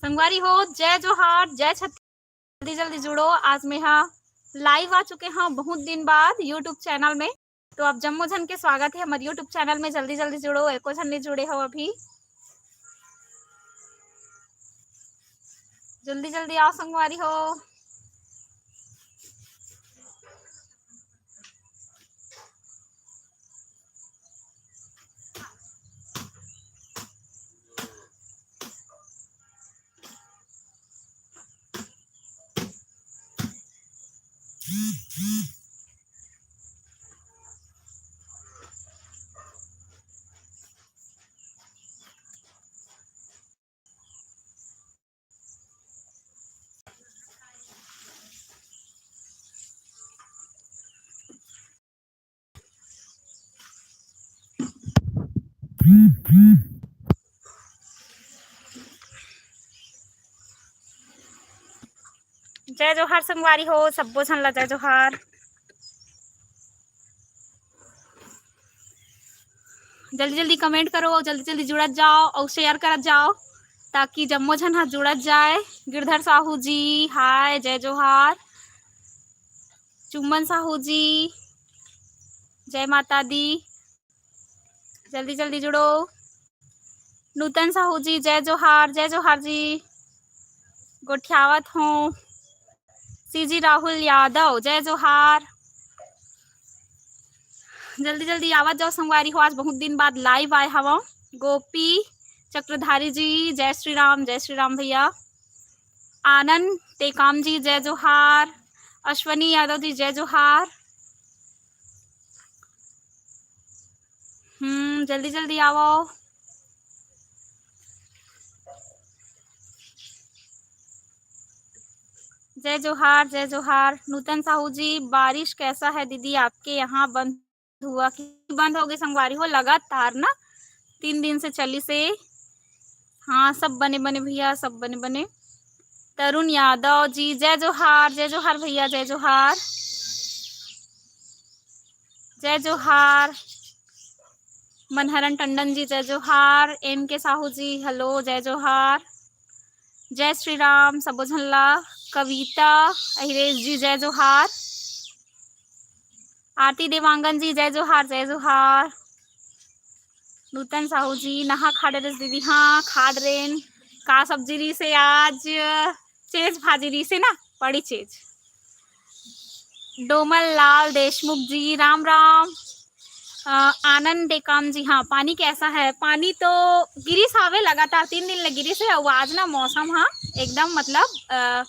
संगवारी हो जय जोहार जय छत्तीसगढ़। जल्दी जल्दी जुड़ो। आज में हाँ लाइव आ चुके हैं बहुत दिन बाद यूट्यूब चैनल में। तो आप जम्मो जन के स्वागत है हमारे यूट्यूब चैनल में। जल्दी जल्दी जुड़ो। एको जन नहीं जुड़े हो अभी, जल्दी जल्दी आओ संगवारी हो। जय जोहार संगवारी हो सब्बो झन ला जय जोहार। जल्दी जल्दी कमेंट करो, जल्दी जल्दी जुड़त जाओ और शेयर करत जाओ ताकि जम्मो झन हा जुड़त जाए। गिरधर साहू जी हाय जय जोहार। चुम्बन साहू जी जय माता दी। जल्दी जल्दी जुड़ो। नूतन साहू जी जय जोहार जी। गोठियावत हूँ। सीजी राहुल यादव जय जोहार। जल्दी जल्दी आवाज जाओ संगवारी हो। आज बहुत दिन बाद लाइव आए हवा। गोपी चक्रधारी जी जय श्री राम भैया। आनंद टेकाम जी जय जोहार। अश्वनी यादव जी जय जोहार। जल्दी जल्दी आओ। जय जोहार जय जोहार। नूतन साहू जी बारिश कैसा है दीदी आपके यहाँ? बंद हुआ कि बंद हो गई संगवारी हो? लगातार ना 3 दिन से चली से। हाँ सब बने बने भैया, सब बने बने। तरुण यादव जी जय जोहार भैया जय जोहार जय जोहार। मनहरन टंडन जी जय जोहार। एम के साहू जी हेलो जय जोहार। जय श्री राम सबो झन ला। कविता अहिरेश जी जय जोहार। आरती देवांगन जी जय जोहार। नूतन साहू जी नहा खाड़ रहे दीदी? हाँ खाड़ रेन। का सब्जी री से आज? चेज भाजी री से ना, बड़ी चेज। डोमल लाल देशमुख जी राम राम। आनंद टेकाम जी हाँ पानी कैसा है? पानी तो गिरिश आवे लगातार 3 दिन लग गिरिश है। और आज ना मौसम हाँ एकदम मतलब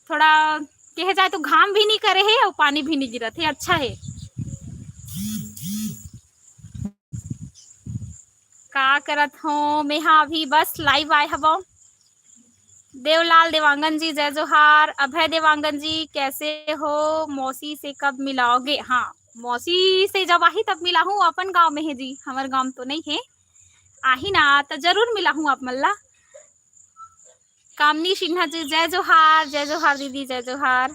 थोड़ा कहे जाए तो घाम भी नहीं करे है और पानी भी नहीं गिरत है, अच्छा है। का करत हो? मैं हाँ अभी बस लाइव आए हवा। देवलाल देवांगन जी जय जोहार। अभय देवांगन जी कैसे हो? मौसी से कब मिलाओगे? हाँ मौसी से जब आही तब मिला हूँ। अपन गांव में है जी, हमारे गांव तो नहीं है। आही ना तो जरूर मिला हूँ आप मल्ला। कामनी सिन्हा जी जय जोहार दीदी जय जोहार।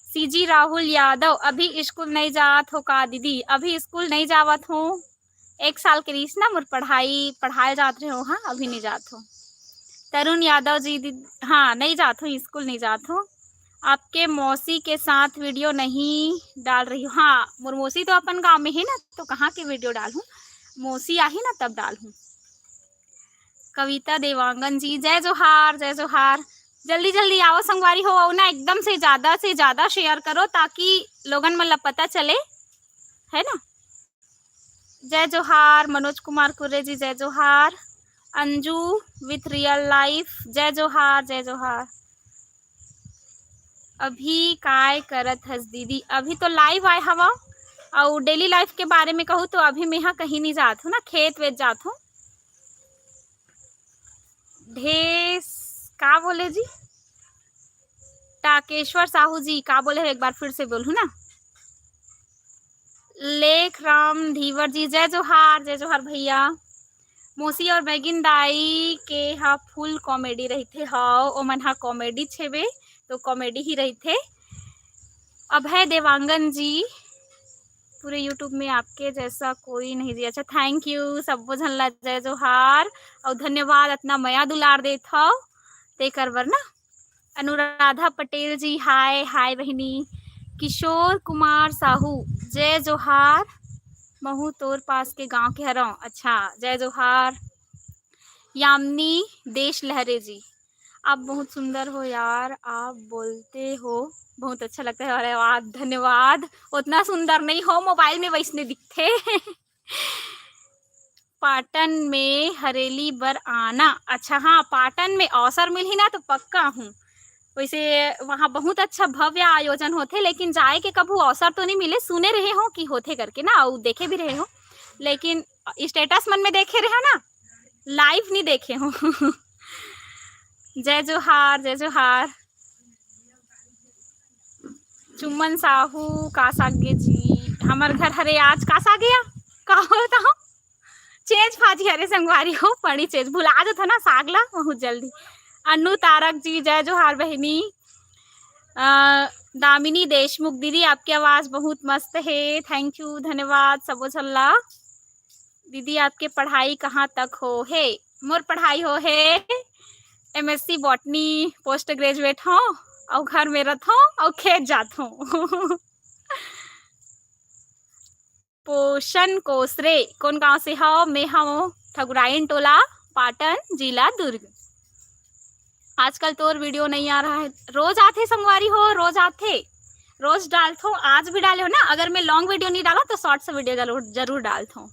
सीजी राहुल यादव अभी स्कूल नहीं जात हो का दीदी? अभी स्कूल नहीं जावत हूँ। 1 साल के रीस ना मोर पढ़ाए जात रहे हो। हाँ अभी नहीं जात हो। तरुण यादव जी हाँ नहीं जात हूँ, स्कूल नहीं जात हूँ। आपके मौसी के साथ वीडियो नहीं डाल रही हूँ? हाँ मोर मौसी तो अपन गांव में है ना, तो कहाँ के वीडियो डालूं? मौसी आही ना तब डालूं। कविता देवांगन जी जय जोहार। जल्दी जल्दी आओ संगवारी हो। और ना एकदम से ज्यादा शेयर करो ताकि लोगन मन ला पता चले, है ना। जय जोहार। मनोज कुमार कुरे जी जय जोहार। अंजू विथ रियल लाइफ जय जोहार। अभी काय करत हस दीदी? अभी तो लाइव आए हवा। और डेली लाइफ के बारे में कहूँ तो अभी मैं यहाँ कहीं नहीं जात हूँ ना, खेत वेत जात हूँ। ढेस का बोले जी? टाकेश्वर साहू जी का बोले? एक बार फिर से बोलूँ ना। लेख राम धीवर जी जय जोहार भैया। मौसी और बैगिन दाई के हा फुल कॉमेडी रहते हाओ। ओ मन हा कॉमेडी छेबे तो कॉमेडी ही रहते। अभय देवांगन जी पूरे यूट्यूब में आपके जैसा कोई नहीं जी। अच्छा थैंक यू सबो झन ला जय जोहार और धन्यवाद इतना मया दुलार देत हव ते करवर ना। अनुराधा पटेल जी हाय हाय बहिनी। किशोर कुमार साहू जय जोहार, महू तोर पास के गांव के हरों, अच्छा जय जोहार। यामिनी देश लहरे जी आप बहुत सुंदर हो यार, आप बोलते हो बहुत अच्छा लगता है। अरे वाह धन्यवाद, उतना सुंदर नहीं हो, मोबाइल में वैसने दिखते। पाटन में हरेली बर आना, अच्छा हाँ पाटन में अवसर मिली ना तो पक्का हूँ। वैसे वहाँ बहुत अच्छा भव्य आयोजन होते, लेकिन जाए के कभू अवसर तो नहीं मिले, सुने रहे हो कि होते करके ना, और देखे भी रहे हो, लेकिन स्टेटस मन में देखे रहे हो ना, लाइव नहीं देखे हो। जय जोहार जय जोहार। चुम्मन साहू का सागे जी हमार घर हरे आज का सा गया का होता हो चेंज फाजी हरे संगवारी हो पड़ी चेंज भुला जाता ना सागला बहुत जल्दी। अनु तारक जी जय जोहार बहिनी। दामिनी देशमुख दीदी आपकी आवाज बहुत मस्त है, थैंक यू धन्यवाद सबो छल्ला। दीदी आपके पढ़ाई कहाँ तक हो है? मोर पढ़ाई हो है MSc बॉटनी पोस्ट ग्रेजुएट हो, और घर में रहता हूँ और खेत जाता हूँ। पोषण कोसरे कौन गांव से हो? मैं हूँ ठगुराइन टोला पाटन जिला दुर्ग। आजकल तो और वीडियो नहीं आ रहा है, रोज आते संगवारी हो, रोज आते रोज डालता हूँ, आज भी डाले हो ना। अगर मैं लॉन्ग वीडियो नहीं डाला तो शॉर्ट से वीडियो जरूर डालता हूँ।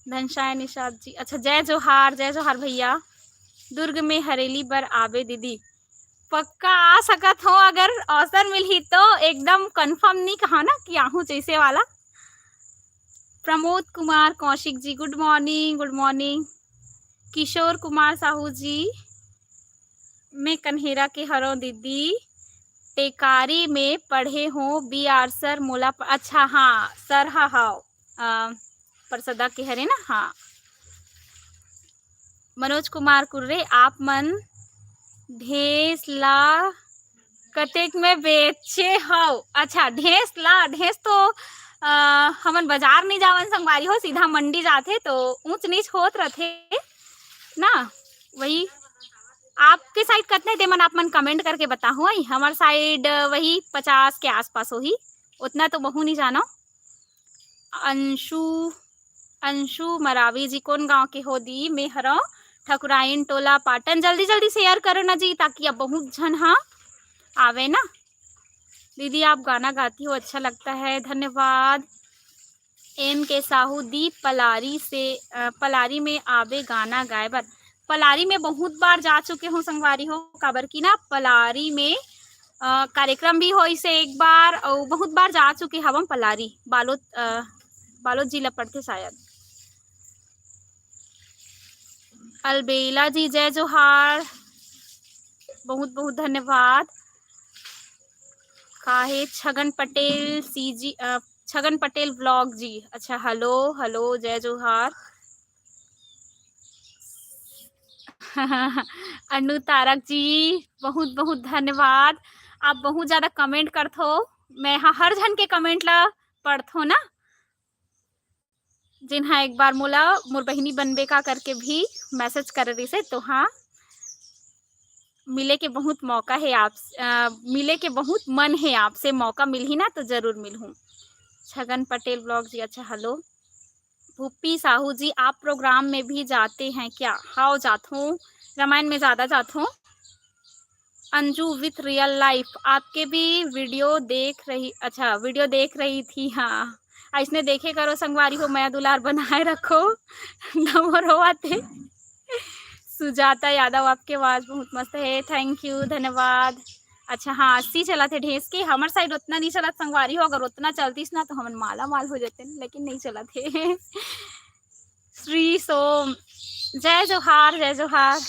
धनशाय निषाद जी अच्छा जय जोहार भैया। दुर्ग में हरेली बर आवे दीदी, पक्का आ सकत हो, अगर अवसर मिली तो एकदम कंफर्म नहीं कहा ना कि आहू जैसे वाला। Pramod Kumar Kaushik ji good morning good morning. Kishore Kumar Sahu जी मैं कन्हेरा के हरों दीदी, टेकारी में पढ़े हो BR सर मोला अच्छा हाँ सर हाँ परसदा के हरे ना हाँ। मनोज कुमार कुर्रे आप मन ढेस ला कतेक में बेचे हो? अच्छा ढेस तो हमन बाजार नहीं जावन संगवारी हो, सीधा मंडी जाते तो ऊंच नीच होत रहते ना। वही आपके साइड कितने दे मन आप मन कमेंट करके बताओ। हमार साइड वही 50 के आसपास हो ही, उतना तो बहु नहीं जानो। अंशु मरावी जी कौन गांव के हो दी? मैं हरो ठकुराइन टोला पाटन। जल्दी जल्दी शेयर करो ना जी, ताकि अब बहुत जन हाँ आवे ना। दीदी आप गाना गाती हो अच्छा लगता है, धन्यवाद। MK साहू दी पलारी से पलारी में आवे गाना गाए बर। पलारी में बहुत बार जा चुके हूँ संगवारी हो, काबर की ना पलारी में कार्यक्रम भी हो इसे एक बार, और बहुत बार जा चुके हम पलारी। बालोद जिला पड़ते शायद। अलबेला जी जय जोहार, बहुत बहुत धन्यवाद। काहे छगन पटेल CG छगन पटेल ब्लॉग जी अच्छा हेलो हेलो जय जोहार। अनु तारक जी बहुत बहुत धन्यवाद, आप बहुत ज़्यादा कमेंट करते हो, मैं हर जन के कमेंट ला पढ़थो ना। जिन्हा एक बार मोला मोर बहिनी बनबे का करके भी मैसेज कर रही से, तो हाँ मिले के बहुत मौका है आप मिले के बहुत मन है आपसे, मौका मिल ही ना तो जरूर मिलूँ। छगन पटेल ब्लॉग जी अच्छा हेलो। भूपी साहू जी आप प्रोग्राम में भी जाते हैं क्या? हाँ जाता हूँ, रामायण में ज़्यादा जाता हूँ। अंजू विथ रियल लाइफ आपके भी वीडियो देख रही थी हाँ, ऐसने देखे करो संगवारी हो, मैं दुलार बनाए रखो। नंबर होते। सुजाता यादव आपके आवाज़ बहुत मस्त है, थैंक यू धन्यवाद। अच्छा हाँ 80 चला थे ढेस के, हमारे साइड उतना नहीं चला संगवारी हो, अगर उतना चलतीस ना तो हम माला माल हो जाते, लेकिन नहीं चला थे। श्री सोम जय जोहार जय जोहार।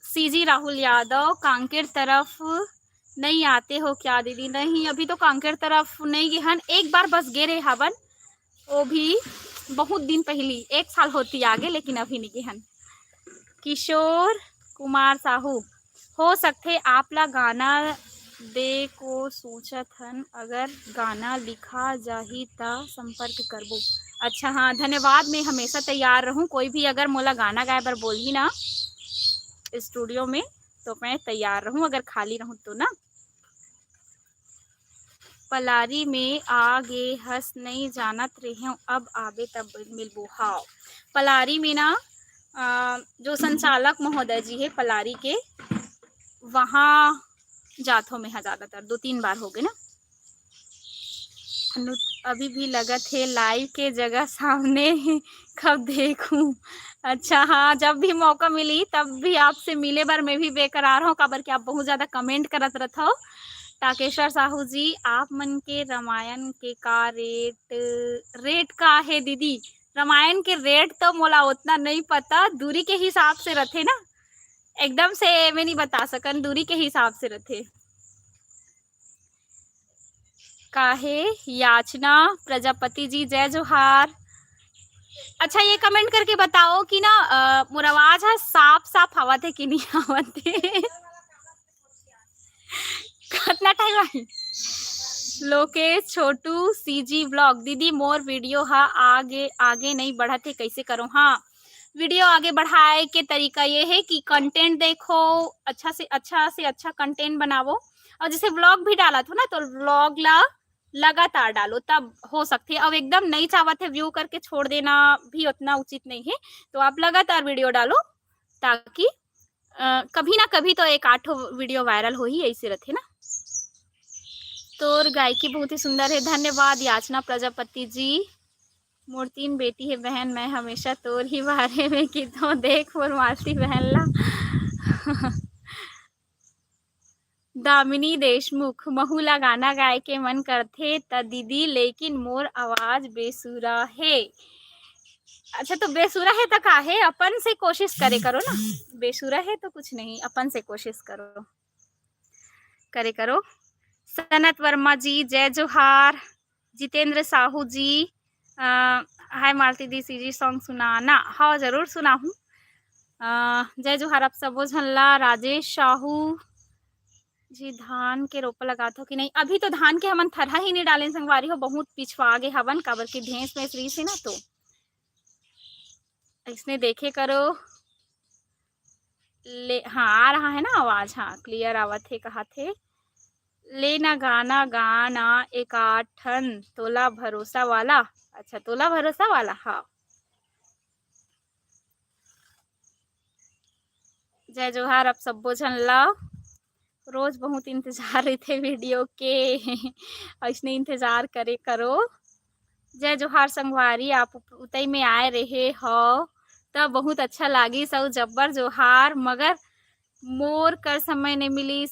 CG राहुल यादव कांकेर तरफ नहीं आते हो क्या दीदी? नहीं अभी तो कांकेर तरफ नहीं गए हन, एक बार बस गे रहे हवन, वो भी बहुत दिन पहली 1 साल होती आगे, लेकिन अभी नहीं गए हन। किशोर कुमार साहू हो सकते आप ला गाना दे को सोचत हन, अगर गाना लिखा जाही ता संपर्क करबो। अच्छा हाँ धन्यवाद। मैं हमेशा तैयार रहूँ, कोई भी अगर मोला गाना गाए बर बोलही ना स्टूडियो में तो मैं तैयार रहूँ, अगर खाली रहूँ तो ना। पलारी में आगे हंस नहीं जानत रहे अब आबे तब मिलबो। हाँ पलारी में ना जो संचालक महोदय जी है पलारी के, वहाँ जाथों में है ज़्यादातर, 2-3 बार हो गए ना। अभी भी लगत है लाइव के जगह सामने कब देखूं। अच्छा हाँ जब भी मौका मिली तब भी आपसे मिले बार मैं भी बेकरार हूँ, काबर कि आप बहुत ज़्यादा कमेंट करत रहत हो। टाकेश्वर साहू जी आप मन के रामायण के का रेट का है दीदी? रामायण के रेट तो मोला उतना नहीं पता, दूरी के हिसाब से रथे ना, एकदम से मैं नहीं बता सकन, दूरी के हिसाब से रथे। काहे याचना प्रजापति जी जय जोहार। अच्छा ये कमेंट करके बताओ कि ना मोर आवाज है साफ साफ आवत है कि नहीं आवत है। कितना time I? Lokesh Chhotu CG blog दीदी मोर वीडियो हा आगे आगे नहीं बढ़त है, कैसे करो? हाँ वीडियो आगे बढ़ाए के तरीका ये है कि कंटेंट देखो, अच्छा से अच्छा कंटेंट बनावो, और जैसे व्लॉग भी डाला था ना तो व्लॉग ला लगातार डालो तब हो सकती है। अब एकदम नहीं चाहते है व्यू करके छोड़ देना भी उतना उचित नहीं है, तो आप लगातार वीडियो डालो ताकि कभी ना कभी तो एक 8 वीडियो वायरल हो ही, ऐसे रहते ना। तोर गायकी बहुत ही सुंदर है, धन्यवाद याचना प्रजापति जी। मोर 3 बेटी है बहन, मैं हमेशा तोर ही बारे में कीधो देख मोर मासी बहन ला। दामिनी देशमुख महू ला गाना गाए के मन करथे त दीदी, लेकिन मोर आवाज बेसुरा है। अच्छा तो बेसुरा है तो का है, अपन से कोशिश करे करो ना, बेसुरा है तो कुछ नहीं, अपन से कोशिश करो करे करो। सनत वर्मा जी जय जोहार। जितेंद्र साहू जी हाय मालती दी सीजी सॉन्ग सुनाना। हाँ जरूर सुनाहूँ। जय जोहार आप सबो झनला। राजेश साहू जी धान के रोपा लगात हो कि नहीं? अभी तो धान के हमन थरहा ही नहीं डाले संगवारी हो, बहुत पिछवा आगे हवन, काबर की भैंस में रही से ना, तो इसने देखे करो। ले हाँ आ रहा है ना आवाज, हाँ क्लियर आवत है, कहा थे ले ना गाना गाना एक आठन तोला भरोसा वाला। अच्छा तोला भरोसा वाला, हाँ जय जोहार आप सबो झन ला। रोज बहुत इंतजार रहते वीडियो के, ऐसने इंतजार करे करो। जय जोहार संगवारी आप उतई में आए रहे हो तब बहुत अच्छा लागी सब, जब्बर जोहार। मगर मोर कर समय नहीं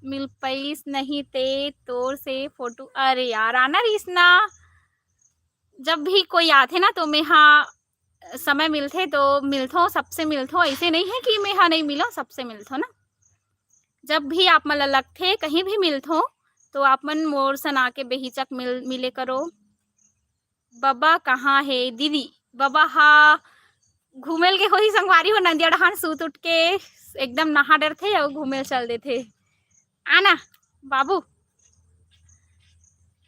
मिल पाइस नहीं ते तोर से फोटो। अरे यार आना रहीस ना, जब भी कोई आथे ना तो मैं हाँ समय मिलते तो मिलथो, सबसे मिलथो, ऐसे नहीं है कि मैं हाँ नहीं मिलो, सबसे मिलथो ना। जब भी आप मन लगथे कहीं भी मिलथो तो आप मन मोर सन आके बेहिचक मिले करो। बाबा कहाँ है दीदी? बाबा हाँ घूमेल के होही संगवारी हो, नदिया डहान सूत उठ के एकदम नहा डर थे और घूमेल चल देथे। आना बाबू।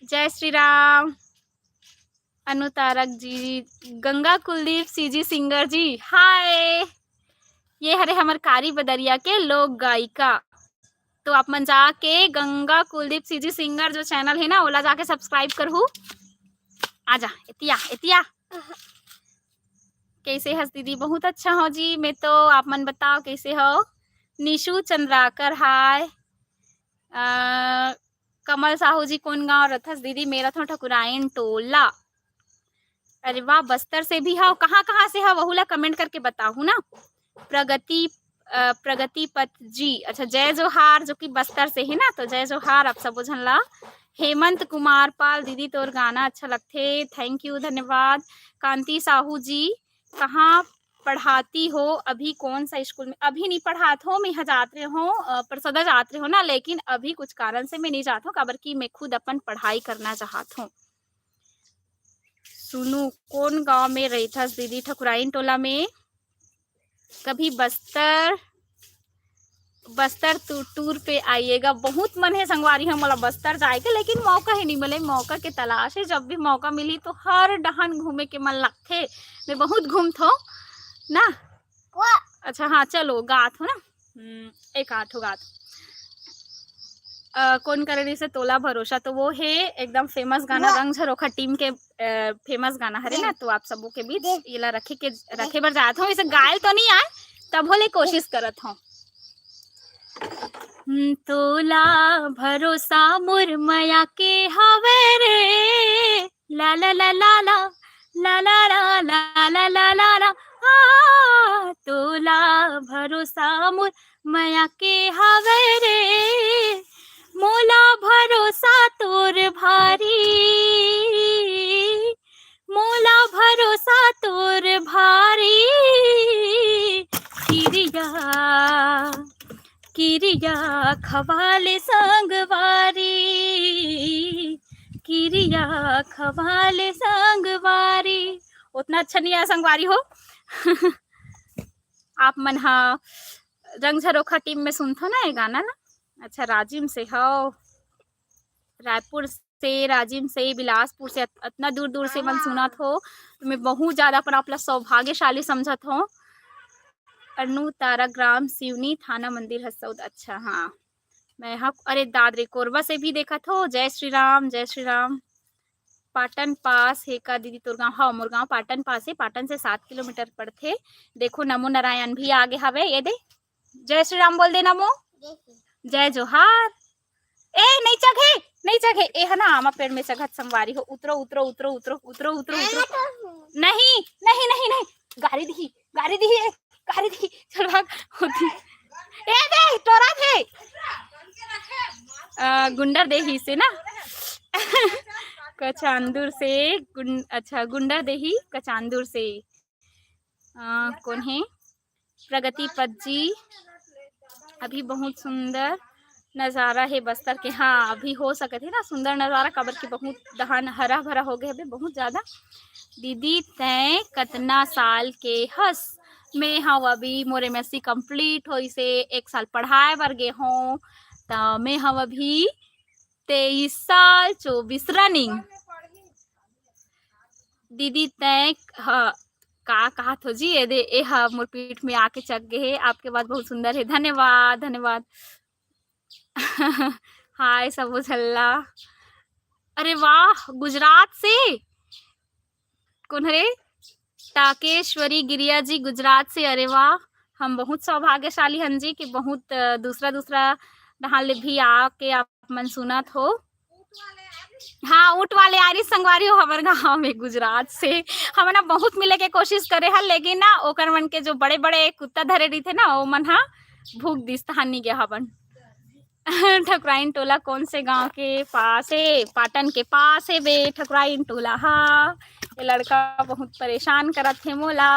जय श्री राम। अनुतारक जी, गंगा कुलदीप सीजी सिंगर जी हाय। ये हरे हमर कारी बदरिया के लोक गायिका, तो आप मन जाके गंगा कुलदीप सीजी सिंगर जो चैनल है ना ओला जाके सब्सक्राइब करहू। आजा इतिया इतिया। कैसे हस दीदी? बहुत अच्छा हो जी मैं तो, आप मन बताओ कैसे हो? निशु चंद्राकर हाय। कमल साहू जी कौन गाँव रथस दीदी? मेरा तो ठकुराइन टोला। अरे वाह बस्तर से भी हो, कहाँ कहाँ से हो वहुला कमेंट करके बताओ ना। प्रगति पथ जी, अच्छा जय जोहार जो कि बस्तर से है ना, तो जय जोहार आप सब झन ला। हेमंत कुमार पाल दीदी तोर गाना अच्छा लगथे, थैंक यू धन्यवाद। कांति साहू जी कहाँ पढ़ाती हो अभी, कौन सा स्कूल में? अभी नहीं पढ़ात हो, मैं जाते हो पर सदा जाते हो ना, लेकिन अभी कुछ कारण से मैं नहीं जाता हूँ, काबर की मैं खुद अपन पढ़ाई करना चाहत हूँ। सुनू कौन गांव में रहथस दीदी? ठकुराइन टोला में। कभी बस्तर बस्तर टूर पे आइएगा। बहुत मन है संगवारी हम मोला बस्तर जाए के, लेकिन मौका ही नहीं मिले। मौका के तलाश है, जब भी मौका मिली तो हर डहन घूमे के मन लगथे। मैं बहुत घूमत हो ना। अच्छा हाँ चलो गात हो ना। एक आठ हो गात। कौन करे से तोला भरोसा, तो वो है एकदम फेमस गाना, रंग झरोखा टीम के फेमस गाना हरे ना। तो आप सबों के बीच ये रखे बर जात हूँ। इसे गायल तो नहीं आए, तब होले कोशिश करत हूँ। तोला भरोसा मुरमया के हवे रे, ला ला ला ला ला ला ला ला ला ला ला ला ला। तोला भरोसा मुरमया के हवे रे, मोला भरोसा तोर भारी, मोला भरोसा तोर भारी। किरिया खवाले संगवारी, किरिया खवाले संगवारी। उतना अच्छा नहीं है संगवारी हो। आप मन हा रंग झरोखा टीम में सुनथो ना ये गाना ना। अच्छा राजिम से हो, रायपुर से, राजिम से, बिलासपुर से, इतना दूर दूर से मन सुनत हो। तो मैं बहुत ज्यादा अपना सौभाग्यशाली समझत हो। अनु तारा ग्राम सिवनी थाना मंदिर हसौद। अच्छा हाँ मैं हाँ। अरे दादरी कोरबा से भी देखा था। जय श्री राम, जय श्री राम। पाटन पास है का दीदी तोर गाँव? हाँ मोर गाँव पाटन पास है। पाटन से 7 किलोमीटर पड़ते। देखो नमो नारायण भी आगे हवे। ये दे जय श्री राम बोल दे नमो। जय जोहार। ए नहीं चघे, नहीं चघे। ए है ना आमा पेड़ में चघत संगवारी हो। उतरो उतरो उतरो उतरो उतरो उतरो उतरो। नहीं नहीं नहीं नहीं, गाड़ी दी, गाड़ी दी, गाड़ी दी। चल भाग होती। ए दे तोरा थे गुंडर देही से ना। कचांदुर से अच्छा गुंडर देही कचांदुर से। कौन है? प्रगति पद जी। अभी बहुत सुंदर नज़ारा है बस्तर के। हाँ अभी हो सके थे ना सुंदर नज़ारा, कबर के बहुत दहान हरा भरा हो गए अभी बहुत ज़्यादा। दीदी तय कतना साल के हस? मैं हाँ अभी मोर MSc कंप्लीट हो से 1 साल पढ़ाए बर गे हूँ। तो मैं हाँ अभी 23 साल 24 रनिंग। दीदी तय हाँ का कहा थो जी। ये दे ए हाँ मोर पीठ में आके चक गए है। आपके बात बहुत सुंदर है। धन्यवाद धन्यवाद। हाय सबो झल्ला। अरे वाह गुजरात से कौन हरे? टाकेश्वरी गिरिया जी गुजरात से। अरे वाह हम बहुत सौभाग्यशाली हन जी कि बहुत दूसरा दूसरा नहाल भी आके आप मन सुनत हो। हाँ ऊँट वाले आरी संगवारी हो हमारे गाँव में गुजरात से। हम ना बहुत मिले के कोशिश करे हल, लेकिन ना ओकर मन के जो बड़े बड़े कुत्ता धरे रही थे ना वो मन हा भूख दिस हानि गया हवन। ठकुराइन टोला कौन से गांव के पास है? पाटन के पास है बे ठकुराइन टोला। हाँ ये लड़का बहुत परेशान करत थे मोला।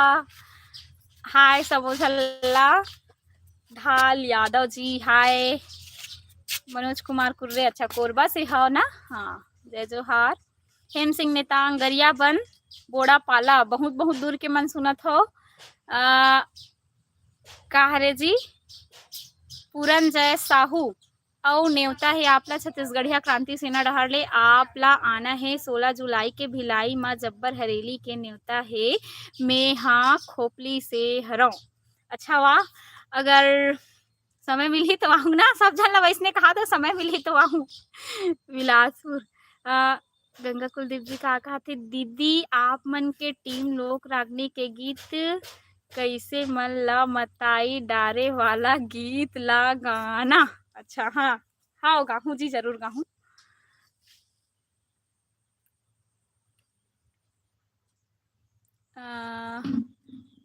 हाय सबो झल्ला। ढाल यादव जी हाय। मनोज कुमार कुर्रे अच्छा कोरबा से हो ना। हाँ जय जोहार। हेम सिंह नेतांग गरिया बन बोड़ा पाला। बहुत बहुत दूर के मन सुनत हो। का हरे जी? पूरन जय साहू और नेवता है आपला छत्तीसगढ़िया क्रांति सेना डहर ले। आपला आना है 16 जुलाई के भिलाई माँ जब्बर हरेली के नेवता है। मैं हाँ खोपली से हरऊ। अच्छा वाह अगर समय मिली तो आऊँ ना। सब जन वैसने कहा तो समय मिली तो आऊँ। बिलासपुर गंगा कुलदीप जी कहा थे? दीदी आप मन के टीम लोक रागनी के गीत कैसे मन ला मताई डारे वाला गीत ला गाना। अच्छा हाँ हाँ गाहूँ जी जरूर गाहूँ।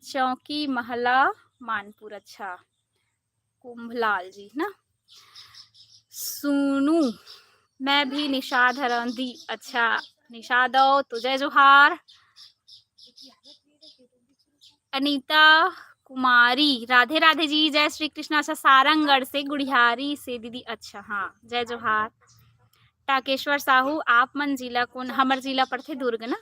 चौकी महला मानपुर। अच्छा कुंभलाल जी ना। सुनू मैं भी निषाद हरंदी। अच्छा निषाद हो तो जय जोहार। अनीता कुमारी राधे राधे जी जय श्री कृष्ण। अच्छा सारंगगढ़ से गुड़ियारी से दीदी। अच्छा हाँ जय जोहार। टाकेश्वर साहू आप मन जिला कौन? हमर जिला पड़थे दुर्ग ना।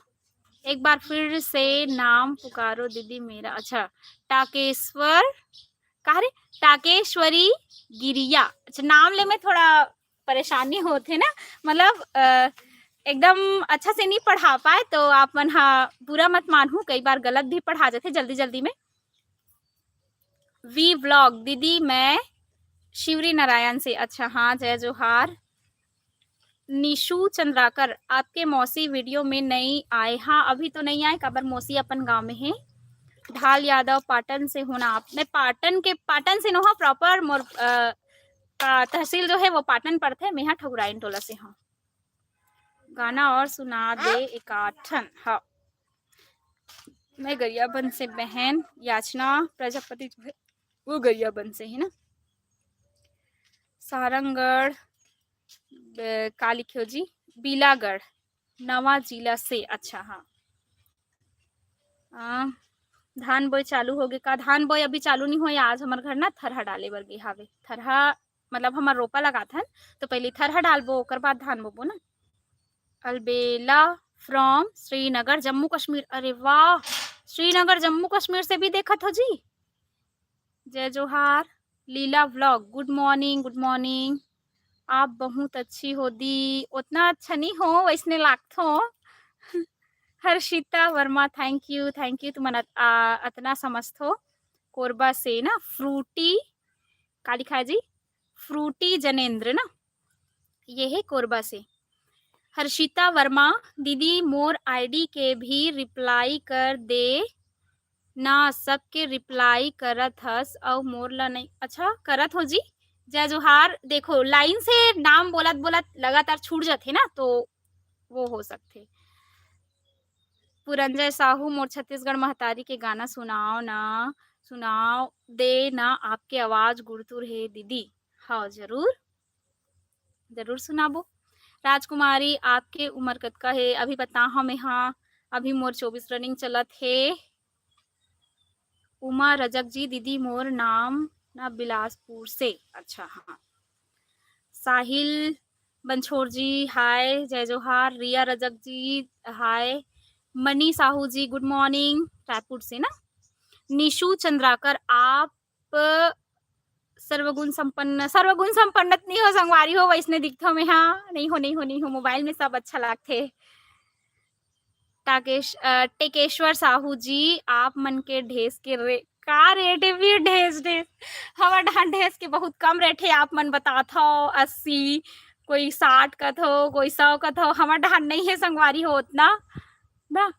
एक बार फिर से नाम पुकारो दीदी मेरा। अच्छा टाकेश्वर कहा रे टाकेश्वरी गिरिया। अच्छा, नाम ले में थोड़ा परेशानी होते ना, मतलब एकदम अच्छा से नहीं पढ़ा पाए तो आप मन हा बुरा मत मानहू, कई बार गलत भी पढ़ा जाते जल्दी जल्दी में। वी व्लॉग दीदी मैं शिवरी नारायण से। अच्छा हाँ, जय जोहार। निशु चंद्राकर आपके मौसी वीडियो में नहीं आए। हाँ अभी तो नहीं आए, काबर मौसी अपन गांव में है। ढाल यादव पाटन से होना आप। मैं पाटन से नोहा प्रॉपर मोर तहसील जो है वो पाटन पड़ते, मैं यहाँ ठकुराइन टोला से हूँ। गाना और सुना दे एकाठन। हाँ, मैं गरियाबंद से बहन याचना प्रजापति जो है वो गरियाबंद से है ना। सारंगगढ़ का लिखियो जी, बीलागढ़ नवा जिला से। अच्छा हाँ, धान बोई चालू हो गए का? धान बोई अभी चालू नहीं हो, आज हमारे घर ना थरहा डाले बर गे हावे। थरहा मतलब हमार रोपा लगा था तो पहले थरहा डालबो ओकर बाद धान बोबो ना। अलबेला फ्रॉम श्रीनगर जम्मू कश्मीर। अरे वाह, श्रीनगर जम्मू कश्मीर से भी देखा था जी। जय जोहार। Leela vlog good morning, good morning. आप बहुत अच्छी हो दी, उतना अच्छा नहीं हो वैसने लागत हो। हर्षिता वर्मा थैंक यू तुम अतना समझत हो। कोरबा से ना, फ्रूटी का लिखा है जी, फ्रूटी जनेन्द्र ना, ये है कोरबा से। हर्षिता वर्मा दीदी मोर आईडी के भी रिप्लाई कर दे ना, सबके रिप्लाई करत हस और मोर ला नहीं। अच्छा करत हो जी, जय जोहार। देखो लाइन से नाम बोलत बोलत लगातार छूट जाते ना तो वो हो सकते। पुरंजय साहू मोर छत्तीसगढ़ महतारी के गाना सुनाओ ना, सुनाओ दे ना, आपके आवाज गुड़तुर है दीदी। हाँ जरूर जरूर सुनाबो। राजकुमारी आपके उम्र कतका है? अभी बता हम यहाँ, अभी मोर 24 रनिंग चलत है। उमा रजक जी दीदी मोर नाम ना बिलासपुर से। अच्छा हाँ। साहिल बंछोर जी हाय, जय जोहार। रिया रजक जी हाय। मनी साहू जी गुड मॉर्निंग, रायपुर से ना। निशु चंद्राकर आप सर्वगुण संपन्न, सर्वगुण संपन्नत नहीं हो संगवारी हो वैसने दिखता में। हाँ नहीं हो मोबाइल में सब अच्छा लगते। टेकेश्वर साहू जी आप मन के ढेस के का रेट है भी? ढेस ढेस हवा ढान ढेस के बहुत कम रेट है, आप मन बतात हो 80, कोई 60 का थो, कोई 100 का थो, हमार ढान नहीं है संगवारी हो उतना ना।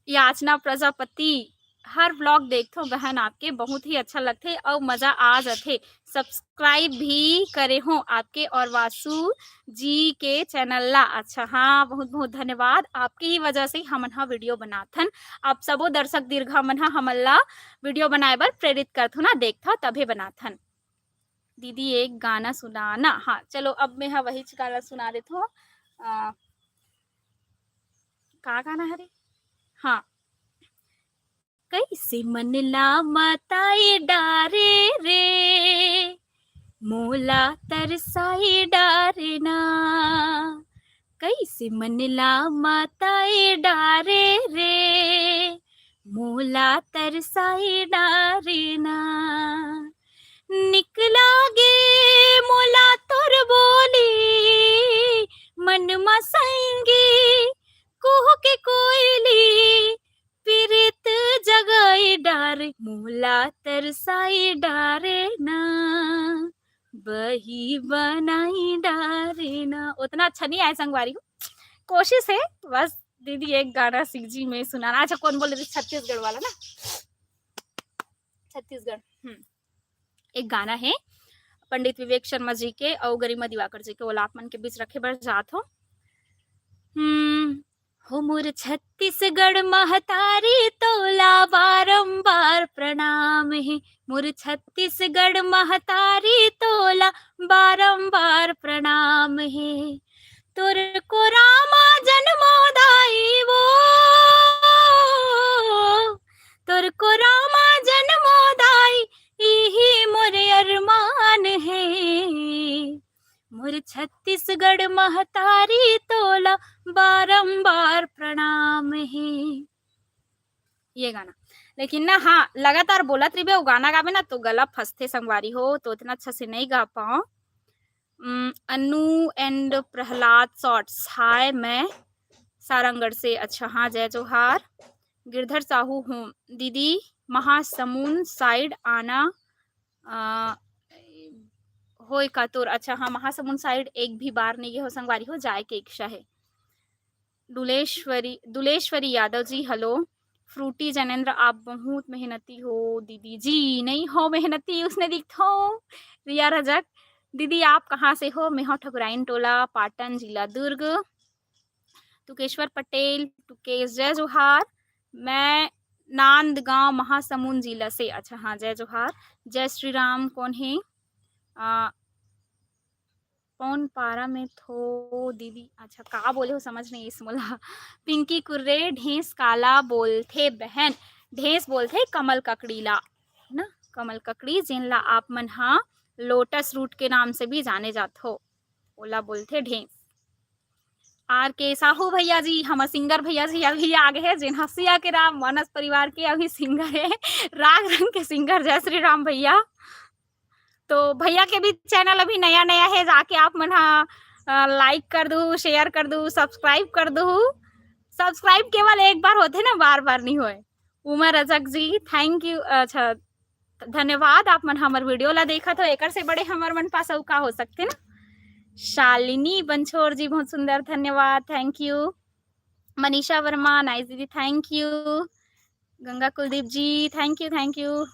याचना प्रजापति हर ब्लॉग देखो बहन, आपके बहुत ही अच्छा लगते और मजा आ जाते। सब्सक्राइब भी करे हो आपके और वासु जी के चैनल ला। अच्छा हाँ, बहुत बहुत धन्यवाद, आपकी ही वजह से हमन हा वीडियो बनाथन। आप सबो दर्शक दीर्घा मन हा हमन ला वीडियो बनाए बर प्रेरित करथो ना, देखथो तभे बनाथन। दीदी एक गाना सुनाना। हाँ चलो, अब मैं वही गाना सुना देता हूँ। का गाना है रे? हाँ, कैसे मन ला मताए डारे रे, मोला तरसाए डारे ना, कैसे मन ला मताए डारे रे, मोला तरसाए डारे ना। निकला गे मोला तोर बोली, मन मा संगी कुह के कोयली, पीरित जगाई डारे, मोला तरसाई डारे ना, बही बनाई डारे ना। उतना अच्छा नहीं आया संगवारी को, कोशिश है बस। दीदी एक गाना सीख जी में सुनाना। अच्छा कौन बोले थे? छत्तीसगढ़ वाला ना, छत्तीसगढ़। एक गाना है पंडित विवेक शर्मा जी के और गरिमा दिवाकर जी के, वो आप मन के बीच रखे बर जात हो। हो मोर छत्तीसगढ़ महतारी तोला बारंबार प्रणाम है, मोर छत्तीसगढ़ महतारी तोला बारंबार प्रणाम है। तुर को रामा जन्मोदाई वो, तुर को रामा जन्मोदाई यही मोर अरमान है, मोर छत्तीसगढ़ महतारी तोला बारंबार प्रणाम है। ये गाना। लेकिन ना हाँ लगातार बोलत रहिबे, वो गाना गाबे ना तो गला फंसथे संगवारी हो, तो इतना अच्छा से नहीं गा पाओ। अनु एंड प्रहलाद शॉर्ट्स, हाय मैं सारंगढ़ से। अच्छा हाँ जय जोहार। गिरधर साहू हूँ दीदी, महासमुंद साइड आना होय का तोर। अच्छा हाँ महासमुंद साइड एक भी बार नहीं गए हो संगवारी हो, जाए के इच्छा है। दुलेश्वरी यादव जी हेलो। फ्रूटी जनेन्द्र आप बहुत मेहनती हो दीदी जी। नहीं हो मेहनती उसने दिखता हो। रिया रजक दीदी आप कहाँ से हो? मैं हूँ ठकुराइन टोला पाटन जिला दुर्ग। तुकेश्वर पटेल तुकेश जय जोहार। मैं नांदगांव महासमुंद जिला से। अच्छा हाँ जय जोहार। जय श्री राम कौन है? कौन पारा में थो दीदी। अच्छा का बोले हो समझ नहीं इस मोला। पिंकी कुर्रे ढेंस काला बोलथे बहन। ढेंस बोलथे कमल ककड़ी ला, है ना, कमल ककड़ी जिनला आप मन हा लोटस रूट के नाम से भी जाने जात हो, ओला बोलथे ढेंस। आर के साहू भैया जी हम सिंगर भैया जी अभी आ गए हैं, जिन हसिया के राम मानस परिवार के अभी सिंगर है, राग रंग के सिंगर जय श्री राम भैया। तो भैया के भी चैनल अभी नया नया है, जाके आप मन लाइक कर दू, शेयर कर दू, सब्सक्राइब कर दू। सब्सक्राइब केवल एक बार होते ना, बार बार नहीं होए। उमा रजक जी थैंक यू। अच्छा धन्यवाद आप मन हमार वीडियो ला देखा तो, एक से बड़े हमार मन पास का हो सकते ना। शालिनी बंछोर जी बहुत सुंदर धन्यवाद thank you. Manisha Verma nice दीदी thank you. Ganga Kuldeep ji thank you thank you.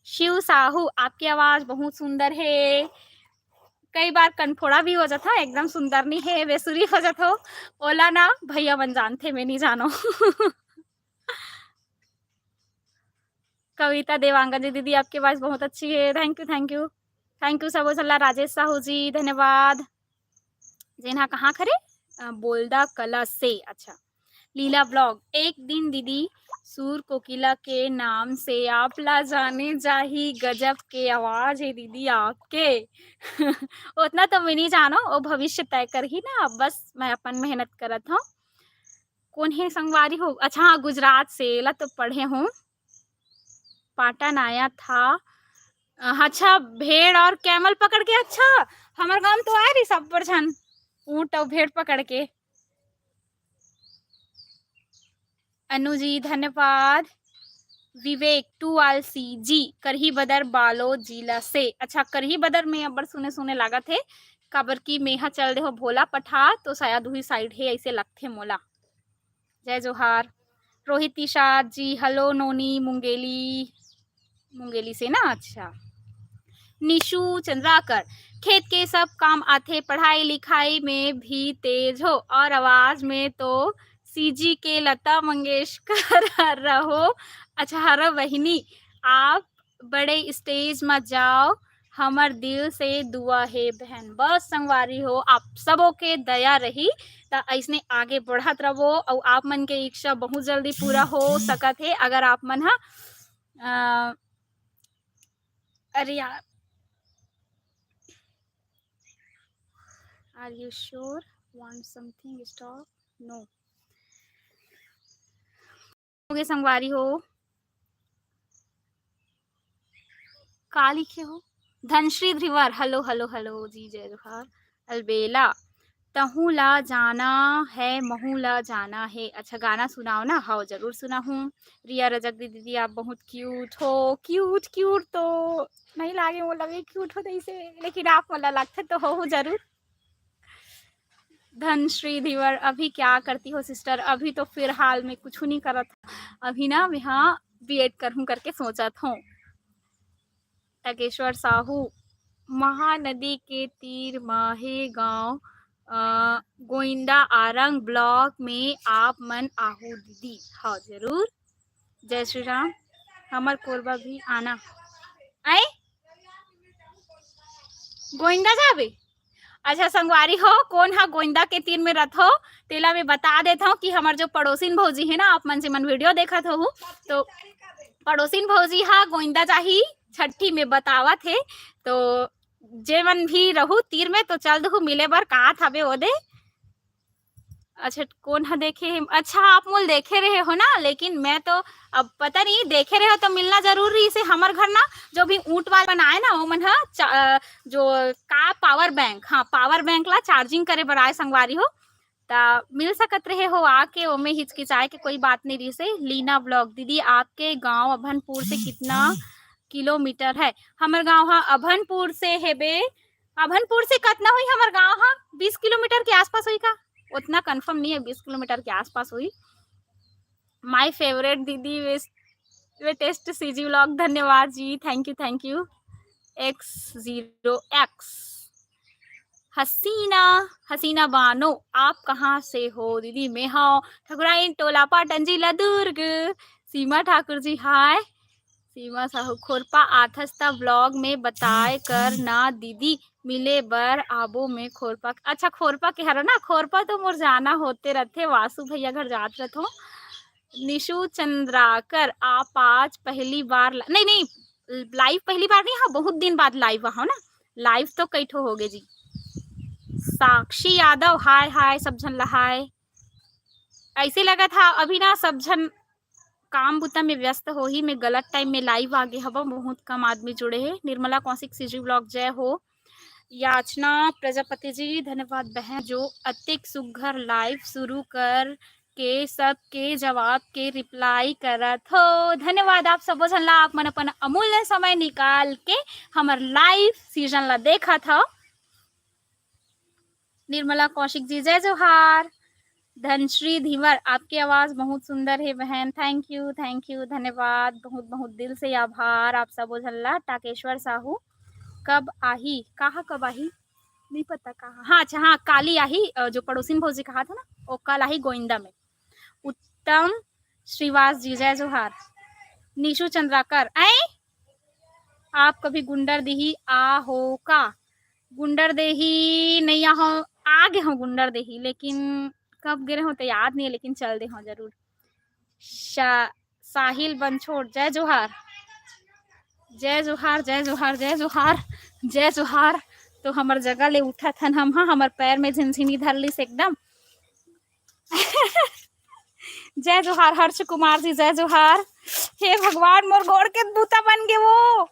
Shiv Sahu आपकी आवाज बहुत सुंदर है। कई बार कनफोड़ा भी हो जाता है, एकदम सुंदर नहीं है, बेसुरी हो जाता हो। ओला ना भैया मन जानते मैं नहीं जानो। कविता देवांगन जी दीदी आपकी आवाज बहुत अच्छी है thank you thank you thank you सबो सल्ला। राजेश साहू जी धन्यवाद। जिन्हा कहाँ खरे बोलदा कला से। अच्छा लीला ब्लॉग एक दिन दीदी सूर कोकिला के नाम से आप ला जाने जाही, गजब के आवाज है दीदी आपके। उतना तो मैं नहीं जानो, वो भविष्य तय कर ही ना, बस मैं अपन मेहनत करत हूँ। कौन है संगवारी हो? अच्छा हाँ गुजरात से ला तो पढ़े हूँ, पाटन आया था। अच्छा भेड़ और कैमल पकड़ के। अच्छा हमारे गांव तो आए रही सब पर छन ऊंट और भेड़ पकड़ के। अनु जी धन्यवाद। विवेक टू आलसी जी करही बदर बालोद जिला से। अच्छा करही बदर में अबर सुने सुने लागत है, काबर की मेहा चल रहे हो भोला पठा तो शायद वही साइड है ऐसे लगते मोला। जय जोहार। रोहित इशाद जी हेलो। नोनी मुंगेली, मुंगेली से ना। अच्छा निशु चंद्राकर खेत के सब काम आते, पढ़ाई लिखाई में भी तेज हो और आवाज में तो सीजी के लता मंगेशकर रहो। अच्छा हरो बहिनी आप बड़े स्टेज में जाओ, हमार दिल से दुआ है बहन। बस संगवारी हो आप सबों के दया रही तो ऐसने आगे बढ़त रहो, और आप मन के इच्छा बहुत जल्दी पूरा हो सकत है अगर आप मन अरे यार Are you sure? Want something? Stop? No. होगे संगवारी हो का लिखे हो? धनश्री ध्रिवर हेलो हेलो हेलो जी जय जोहार। अलबेला तहू ला जाना है महू ला जाना है। अच्छा गाना सुनाओ ना। हाँ जरूर सुना हूँ। रिया रजक दीदी आप बहुत क्यूट हो। क्यूट क्यूट तो नहीं लागे, वो लगे क्यूट हो इसे, लेकिन आप वाला लगते तो हो जरूर। धनश्री धीवर अभी क्या करती हो सिस्टर? अभी तो फिलहाल में कुछ नहीं कर रहा, अभी ना मैं हाँ बीएड करूँ करके सोचा था। टकेश्वर साहू महानदी के तीर माहे गांव गोइंदा आरंग ब्लॉक में आप मन आहू दीदी। हाँ जरूर। जय श्री राम। हमर कोरबा भी आना आए गोइंदा जाबे। अच्छा संगवारी हो कौन हा गोइंदा के तीर में रथ हो, तेला मैं बता देता हूँ कि हमारे जो पड़ोसिन भौजी है ना, आप मन से मन वीडियो देखा था तो पड़ोसिन भौजी हा गोइंदा जाही छठी में बतावा थे, तो जे मन भी रहू तीर में तो चल दहू मिले बर कहा था बे ओदे। अच्छा कौन है देखे है? अच्छा आप मोल देखे रहे हो ना, लेकिन मैं तो अब पता नहीं देखे रहे हो तो मिलना जरूरी से हमर घर ना जो भी ऊंट वाला बनाए ना वो मन जो का पावर बैंक, हाँ पावर बैंक ला चार्जिंग करे बर आए संगवारी हो ता मिल सकत रहे हो आके, ओमे हिचकिचाए के कोई बात नहीं रही से। लीना ब्लॉग दीदी आपके गांव अभनपुर से कितना किलोमीटर है? हमर गांव हाँ अभनपुर से है बे, अभनपुर से कितना हुई हमर गांव हाँ 20 किलोमीटर के आसपास हुई का, उतना कंफर्म नहीं है, 20 किलोमीटर के आसपास हुई। माय फेवरेट दीदी वे टेस्ट सीजी व्लॉग, धन्यवाद जी, थैंक यू। X0X हसीना हसीना बानो आप कहाँ से हो दीदी? मैं हाँ ठकुराइन टोला पाटन जिला दुर्ग। सीमा ठाकुर जी हाय। सीमा साहू खोरपा आथस्ता ब्लॉग में बताए कर ना दीदी मिले बर आबो में खोरपा। अच्छा खोरपा के हरा ना, खोरपा तो मोर जाना होते रहते, वासु भैया घर जात रहते हो। निशु चंद्राकर आप आज पहली बार नहीं लाइव पहली बार नहीं, हाँ बहुत दिन बाद लाइव हो ना, लाइव तो कई ठो हो गए जी। साक्षी यादव हाय हाय सब झन लहाय। ऐसे लगा था अभी ना सब झन काम बुता में व्यस्त हो ही में गलत टाइम में लाइव आगे हवा, बहुत कम आदमी जुड़े हैं। निर्मला कौशिक सीजी ब्लॉग जय हो। याचना प्रजापति जी धन्यवाद बहन जो अतिक सुघर लाइव शुरू कर के सबके जवाब के रिप्लाई करत हो। धन्यवाद आप सब झन ला, आप मन अपन अमूल्य समय निकाल के हमार लाइव सीजन ला देखा था। निर्मला कौशिक जी जय जोहार। धनश्री धीवर आपकी आवाज बहुत सुंदर है बहन, थैंक यू धन्यवाद, बहुत बहुत दिल से आभार आप सब झल्ला। टाकेश्वर साहू कब आही, कहा कब आही नहीं पता कहा, हाँ अच्छा हाँ काली आही, जो पड़ोसिन भौजी कहा था ना वो कल आही गोइंदा में। उत्तम श्रीवास जी जय जोहार। निशु चंद्राकर ऐ आप कभी गुंडर देही आ हो का? गुंडर देही नहीं आहो, आ गए हो गुंडर देही, लेकिन कब गिरे हो तो याद नहीं है, लेकिन चल दे हो जरूर। साहिल बनछोड़ जय जोहार। जय जोहार जय जोहार जय जोहार जय जोहार। तो हमार जगह ले उठा थन हम, हाँ हमार पैर में झिनझिनी धर ली से एकदम। जय जोहार हर्ष कुमार जी जय जोहार। हे भगवान मोर गोड़ के बूता बन गए वो।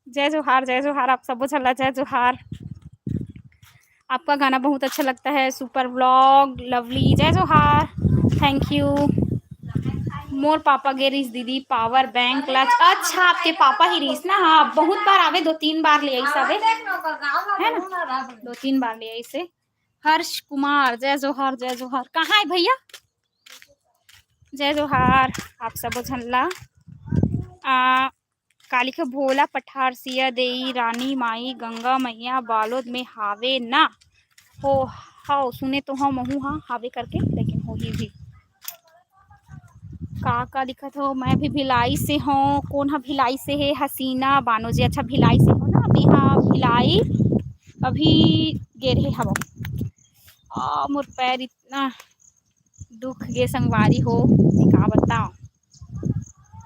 जय जोहार आप सब चला जय जोहार। आपका गाना बहुत अच्छा लगता है, सुपर व्लॉग लवली जय जोहार, थैंक यू। मोर पापा गे रीस दीदी पावर बैंक ला। अच्छा आपके पापा ही रीस ना, हाँ बहुत बार आवे, 2-3 बार ले आई सबे है ना, 2-3 बार ले आई से। हर्ष कुमार जय जोहार कहाँ है भैया? जय जोहार आप सब झनला। कालिका भोला पठार सिया देई रानी माई गंगा मैया बालोद में हावे ना हो। हाँ सुने तो हाँ महू हाँ हावे करके, लेकिन हो ही भी का दिक्कत हो। मैं भी भिलाई से हूँ, कौन है भिलाई से है? हसीना बानो जी, अच्छा भिलाई से हो ना, अभी हाँ भिलाई अभी गे रहे हवा। मोर पैर इतना दुख गे संगवारी हो का बताओ।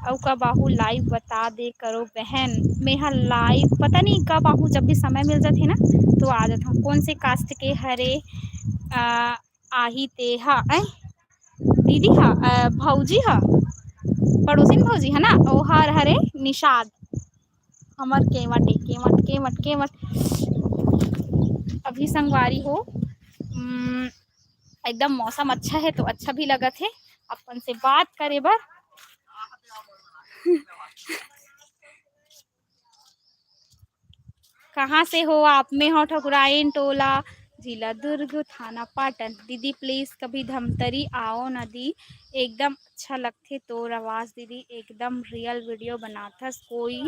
और कब आहू लाइव बता दे करो बहन, मेहा लाइव पता नहीं कब आहू, जब भी समय मिल जाते ना तो आ जाता हूँ। कौन से कास्ट के हरे आही ते हा दीदी हा भौजी हा पड़ोसिन भौजी है ना, ओ हर हरे निषाद हमर केवट केवट केवट केवट अभी संगवारी हो। एकदम मौसम अच्छा है तो अच्छा भी लगत है अपन से बात करे बर। कहाँ से हो आप? में हो ठकुराइन टोला जिला दुर्ग थाना पाटन। दीदी प्लीज कभी धमतरी आओ ना दी, एकदम अच्छा लगते तोर आवाज दीदी, एकदम रियल वीडियो बनाथस। कोई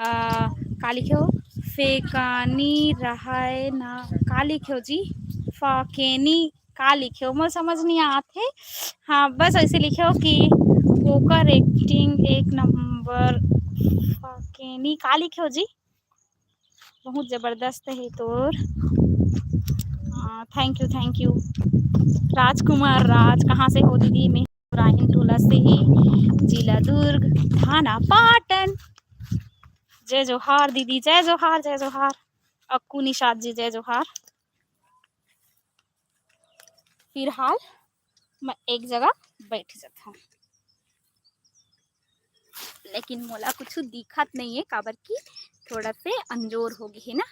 का लिखो फेकानी रहा ना, का लिखो जी फाकेनी का लिखो मुझे समझ नहीं आते। हाँ बस ऐसे लिखो कि ओकर एक्टिंग एक नंबर, फाकेनी का लिखो जी, बहुत ज़बरदस्त है तोर। Thank you. राजकुमार राज कहाँ से हो दीदी? मैं राहिन टोला से ही, जिला दुर्ग थाना पाटन। जय जोहार दीदी जय जोहार। अक्कू निषाद जी जय जोहार। फिलहाल मैं एक जगह बैठ जाता हूँ, लेकिन मोला कुछ दिखत नहीं है काबर की थोड़ा से अंजोर हो गई है ना।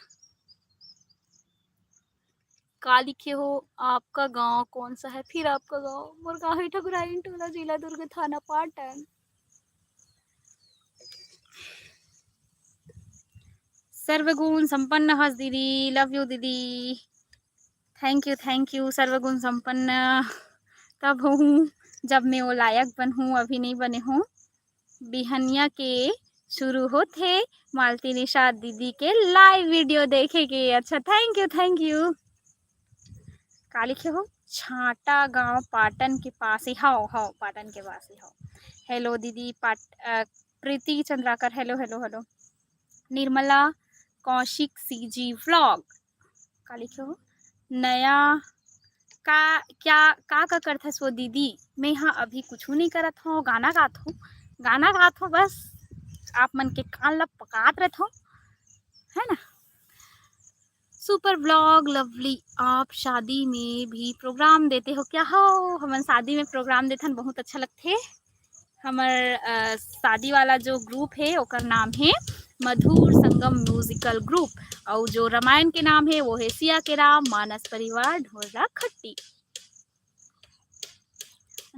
का लिखे हो, आपका गांव कौन सा है? फिर आपका गांव, मोर गांव है ठकुराइन टोला, जिला दुर्ग, थाना पाटन। सर्वगुण संपन्न हस दीदी, लव यू दीदी, थैंक यू। सर्वगुण संपन्न तब हूँ जब मैं वो लायक बन हूँ, अभी नहीं बने हूँ। बिहनिया के शुरू होते मालती निषाद दीदी के लाइव वीडियो देखेंगे। अच्छा थैंक यू। का लिखे हो? छाटा गांव पाटन के पास ही। हाओ पाटन के पास ही हाओ। हेलो दीदी Preeti Chandrakar, hello. Nirmala Kaushik CG vlog, का लिखे हो? नया का क्या करता सो दीदी? मैं यहाँ अभी कुछ नहीं करत हूँ, गाना गात हूँ बस। आप मन के कान ला पकात रहत हो, है ना। सुपर ब्लॉग लवली, आप शादी में भी प्रोग्राम देते हो क्या? हो, हम शादी में प्रोग्राम देथन, बहुत अच्छा लगते। हमार शादी वाला जो ग्रुप है ओकर नाम है मधुर संगम म्यूजिकल ग्रुप, और जो रामायण के नाम है वो है सिया के राम मानस परिवार ढोरा खट्टी।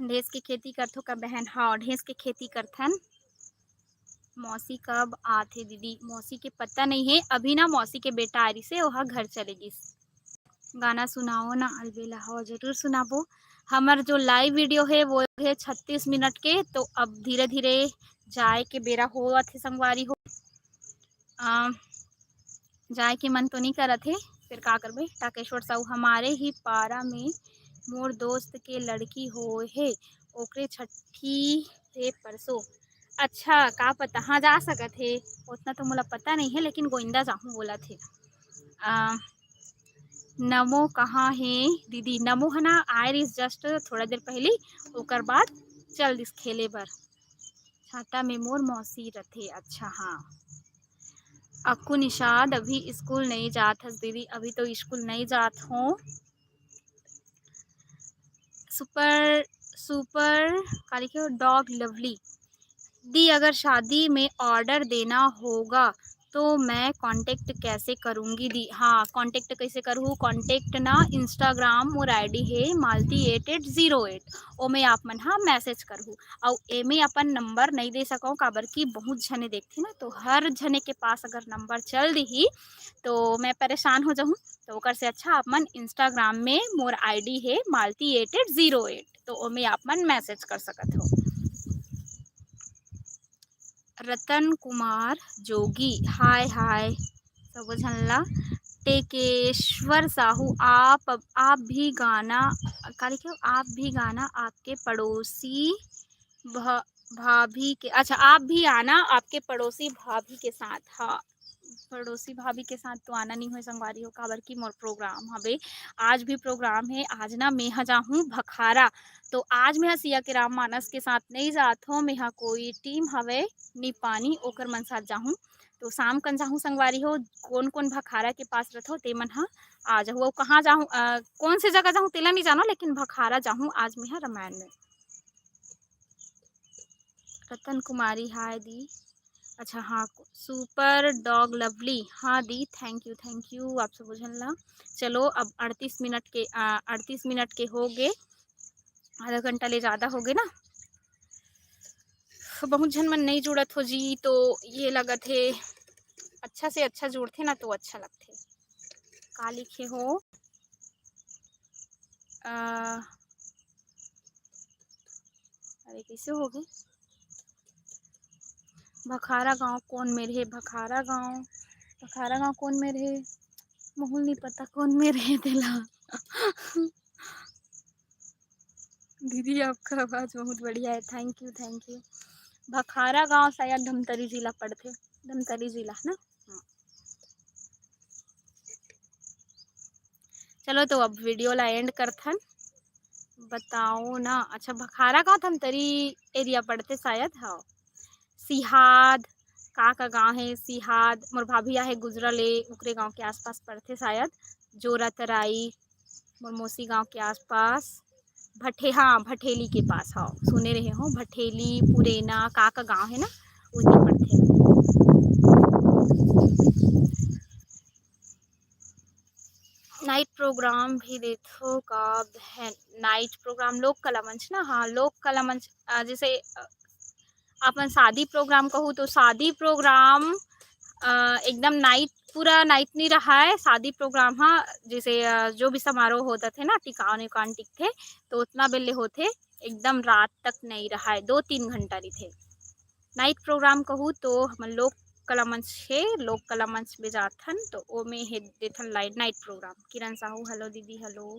ढेस की खेती करथो का बहन? हाँ, ढेस की खेती करथन। मौसी कब आथे दीदी? मौसी के पता नहीं है, अभी ना मौसी के बेटा आरी से वहाँ घर चलेगी। गाना सुनाओ ना अलबेला। हो, जरूर सुनाबो। हमार जो लाइव वीडियो है वो है 36 मिनट के, तो अब धीरे धीरे जाए के बेरा होवत है संगवारी हो। जाए के मन तो नहीं करत है, फिर का करबे। टाकेश्वर साहू, हमारे ही पारा में मोर दोस्त के लड़की हो है, ओकरे छठी थे परसों। अच्छा, का पता, हाँ जा सकत है, उतना तो मोला पता नहीं है, लेकिन गोइंदा जाहूँ बोला थे। नमो कहाँ है दीदी? नमो है ना आयर इस जस्ट थोड़ा देर पहले, ओकर बाद चल दिस खेले बर। छाता में मोर मौसी रथे। अच्छा हाँ। अक्कू निषाद अभी स्कूल नहीं जात हस दीदी? अभी तो स्कूल नहीं जात हूँ। सुपर का लिखे हो? डॉग लवली दी, अगर शादी में ऑर्डर देना होगा तो मैं कांटेक्ट कैसे करूँगी दी? हाँ, कांटेक्ट कैसे करूँ? कांटेक्ट ना इंस्टाग्राम और आईडी है malti8808, ओमे आप मन हाँ मैसेज करूँ। और एमे अपन नंबर नहीं दे सकूँ काबर की बहुत झने देखते ना, तो हर झने के पास अगर नंबर चल दी तो मैं परेशान हो जाऊँ। तो ओकर से अच्छा आप मन इंस्टाग्राम में मोर आईडी है malti8808, तो ओमे आप मन मैसेज कर सकत हो। रतन कुमार जोगी, हाय सब झनला। टेकेश्वर साहू, आप भी गाना का लिखे हो? आप भी गाना आपके पड़ोसी भाभी के, अच्छा आप भी आना आपके पड़ोसी भाभी के साथ। हाँ, पड़ोसी भाभी के साथ तो आना नहीं हो संगवारी हो, काबर की मोर प्रोग्राम हवे। आज भी प्रोग्राम है, आज ना मैं जाहूँ भखारा, तो आज मैं सिया के राम मानस के साथ नहीं जात हूँ, मैं कोई टीम हवे निपानी ओकर मन साथ जाहूँ। तो शाम कन जाहूँ संगवारी हो, कौन कौन भखारा के पास रहो ते मन हा आ जाहूँ। कहाँ जाहूँ, कौन सी जगह जाहूँ तेला नहीं जानो, लेकिन भखारा जाहूँ आज मैं रामायण में। रतन कुमारी, हाय दी। अच्छा हाँ, सुपर डॉग लवली, हाँ दी, थैंक यू आप सब बुझलना। चलो अब 38 मिनट के हो गए, आधा घंटा ले ज़्यादा हो गए ना। बहुत झन मन नहीं जुड़त हो जी, तो ये लगत है अच्छा से अच्छा जुड़ते ना तो अच्छा लगते। का लिखे हो? अरे कैसे हो गए? भखारा गांव कौन में रहे? भखारा गांव कौन में रहे? मोहुल नहीं पता कौन में रहे तेला। दीदी आपका आवाज़ बहुत बढ़िया है, थैंक यू। भखारा गांव शायद धमतरी जिला पड़ते, धमतरी जिला ना। चलो तो अब वीडियो ला एंड करथन, बताओ ना। अच्छा, भखारा गांव धमतरी एरिया पड़ते शायद। हाँ, सिहाद का गांव है सिहाद, मोर भाभी है गुजरल है, उकरे गांव के आसपास पड़ते शायद। जोरातराई मोरमोसी गांव के आसपास, हाँ भठेली के पास, हाँ सुने रहे हो, भठेली पुरेना का गांव है ना, वहीं पड़ते हैं। नाइट प्रोग्राम भी देखो का है, नाइट प्रोग्राम लोक कला मंच ना, हाँ लोक कला मंच, जैसे अपन शादी प्रोग्राम कहूँ तो शादी प्रोग्राम एकदम नाइट, पूरा नाइट नहीं रहा है शादी प्रोग्राम, हाँ जैसे जो भी समारोह होता थे ना टिकान उकान टिक थे तो उतना बेले होते, एकदम रात तक नहीं रहा है, 2-3 घंटा रही थे। नाइट प्रोग्राम कहूँ तो हम लोग कला मंच है, लोक कला मंच में जाथन तो ओ में है देथन लाइट नाइट प्रोग्राम। किरण साहू हेलो दीदी हेलो।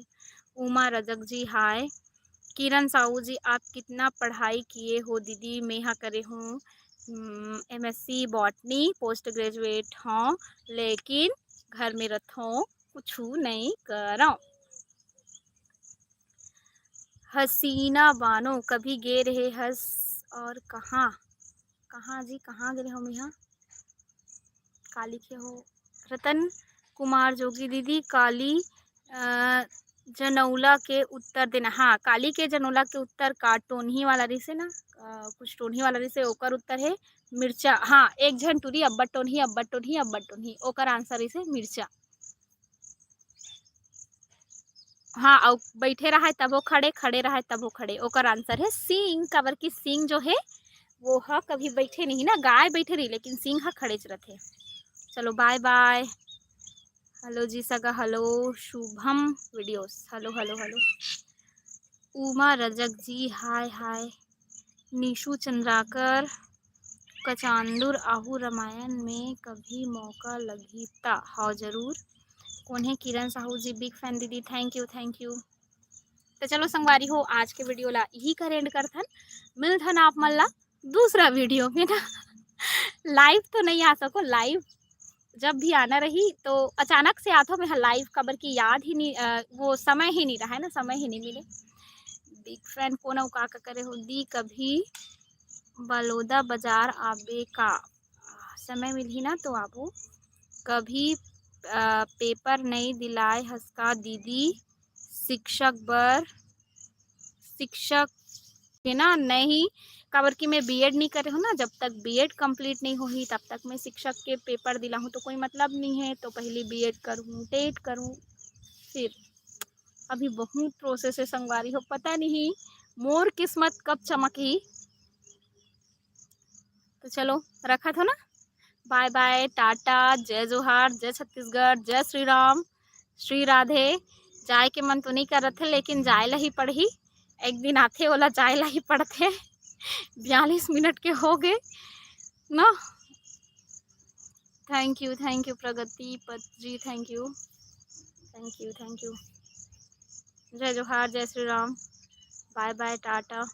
उमा रजक जी हाय। किरण साहू जी आप कितना पढ़ाई किए हो दीदी? मैं यहाँ करे हूँ MSc बॉटनी पोस्ट ग्रेजुएट हूँ, लेकिन घर में रहूँ कुछ नहीं करो। हसीना बानो कभी गे रहे हस और कहाँ कहाँ जी, कहाँ गए हम यहाँ, का लिखे हो? रतन कुमार जोगी दीदी काली जनौला के उत्तर देना, हाँ काली के जनौला के उत्तर का टोनही वाला रही से ना, कुछ टोनही वाला रही से, ओकर उत्तर है मिर्चा, हाँ एक झन टूरी अब्बा टोनही अब्बा टोनही अब्बा टोनही, ओकर आंसर रही से मिर्चा। हाँ और बैठे रहा है तब वो खड़े, खड़े रहा है तब वो खड़े, ओकर आंसर है सिंह, काबर की सिंह जो है वो हा कभी बैठे नहीं ना, गाय बैठे रही लेकिन सिंह हा खड़े च रहते। चलो बाय बाय। हेलो जी सगा hello, Shubham videos hello hello hello. Uma Rajak ji hi hi. Nishu Chandrakar Kachandur आहू रामायण में कभी मौका लगी ता, हाँ जरूर। कौन है? किरण साहू जी बिग फैन दीदी, थैंक यू थैंक यू। तो चलो संगवारी हो आज के वीडियो ला यही का एंड कर थन, मिलथन आप मन ला दूसरा वीडियो में ना। लाइव तो नहीं आ सको, लाइव जब भी आना रही तो अचानक से आता मैं लाइव, कबर की याद ही नहीं, वो समय ही नहीं रहा है ना, समय ही नहीं मिले। बिग फैन को ना का करे हो दी, कभी बलौदा बाजार आबे का समय मिली ना तो आबो। कभी पेपर नहीं दिलाए हंसका दीदी, शिक्षक बर शिक्षक है ना, नहीं काबर कि मैं बीएड नहीं करे हूँ ना, जब तक बीएड कंप्लीट नहीं होगी तब तक मैं शिक्षक के पेपर दिलाऊँ तो कोई मतलब नहीं है, तो पहले बीएड करूँ टेट करूँ, फिर अभी बहुत प्रोसेस है संगवारी हो, पता नहीं मोर किस्मत कब चमकी। तो चलो रखा था ना, बाय बाय टाटा, जय जोहार, जय छत्तीसगढ़, जय श्री राम, श्री राधे। जाए के मन तो नहीं कर रहे थे लेकिन जाए ला ही पड़ी, एक दिन आते वाला जाए ला ही पड़ते। 42 मिनट के हो गए ना। थैंक यू प्रगति पत जी, thank you thank you thank you. जय जोहार, जय श्री राम, बाय बाय टाटा।